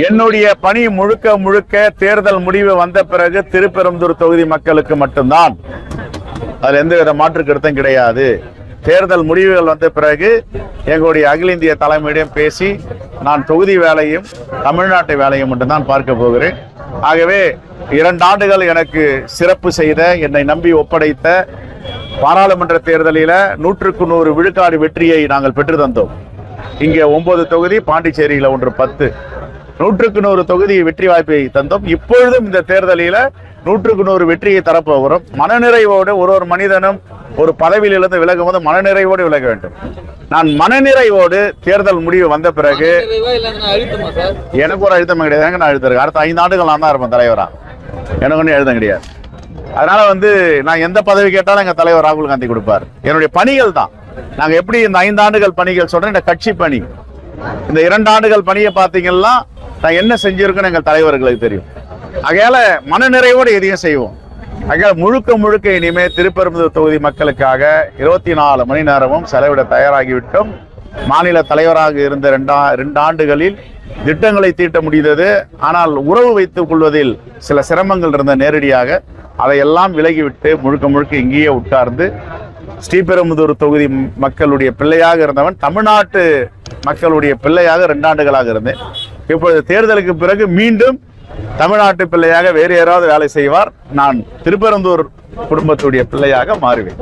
என்னுடைய பணி முழுக்க முழுக்க தேர்தல் முடிவு வந்த பிறகு திருப்பெரும்புதூர் தொகுதி மக்களுக்கு மட்டும்தான். அதுல எந்தவித மாற்று கருத்தும் கிடையாது. தேர்தல் முடிவுகள் வந்த பிறகு எங்களுடைய அகில இந்திய தலைமையிடம் பேசி நான் தொகுதி வேலையும் தமிழ்நாட்டு வேலையும் மட்டும்தான் பார்க்க போகிறேன். ஆகவே 2 ஆண்டுகள் எனக்கு சிறப்பு செய்த, என்னை நம்பி ஒப்படைத்த பாராளுமன்ற தேர்தலில் 100க்கு 100 விழுக்காடு வெற்றியை நாங்கள் பெற்று தந்தோம். இங்கே 9 தொகுதி, பாண்டிச்சேரியில் 10 100க்கு 100 தொகுதி வெற்றி வாய்ப்பை தந்தோம். இப்பொழுதும் இந்த தேர்தலில் 100க்கு 100 வெற்றியை தரப்போகிறோம். மனநிறைவோடு ஒரு மனிதனும் ஒரு பதவியிலிருந்து விலகும் போது மனநிறைவோடு விலக வேண்டும். நான் மனநிறைவோடு தேர்தல் முடிவு வந்த பிறகு எனக்கு ஒரு அழுத்தம் கிடையாது. நான் அழுத்தம் அடுத்த 5 ஆண்டுகள் நான் தான் இருப்பேன் தலைவரா. எனக்கு ஒன்றும் எழுதம் கிடையாது. அதனால நான் எந்த பதவி கேட்டாலும் எங்க தலைவர் ராகுல் காந்தி கொடுப்பார். என்னுடைய பணிகள் தான். நாங்க எப்படி இந்த 5 ஆண்டுகள் பணிகள் சொல்றேன், இந்த கட்சி பணி, இந்த 2 ஆண்டுகள் பணியை பார்த்தீங்கன்னா நான் என்ன செஞ்சிருக்கேன்னு எங்கள் தலைவர்களுக்கு தெரியும். ஆகையால மனநிறைவோடு எதையும் செய்வோம். ஆகையால முழுக்க இனிமே திருப்பெரும்புதூர் தொகுதி மக்களுக்காக 24 மணி நேரமும் செலவிட தயாராகிவிட்டோம். மாநில தலைவராக இருந்த 2 ஆண்டுகளில் திட்டங்களை தீட்ட முடிந்தது. ஆனால் உறவு வைத்துக் கொள்வதில் சில சிரமங்கள் இருந்த நேரடியாக அதையெல்லாம் விலகிவிட்டு முழுக்க இங்கேயே உட்கார்ந்து ஸ்ரீபெரும்புதூர் தொகுதி மக்களுடைய பிள்ளையாக இருந்தவன் தமிழ்நாட்டு மக்களுடைய பிள்ளையாக 2 ஆண்டுகளாக இருந்தேன். இப்பொழுது தேர்தலுக்கு பிறகு மீண்டும் தமிழ்நாட்டு பிள்ளையாக வேறு யாராவது வேலை செய்வார். நான் திருப்பெரும்புதூர் குடும்பத்துடைய பிள்ளையாக மாறுவேன்.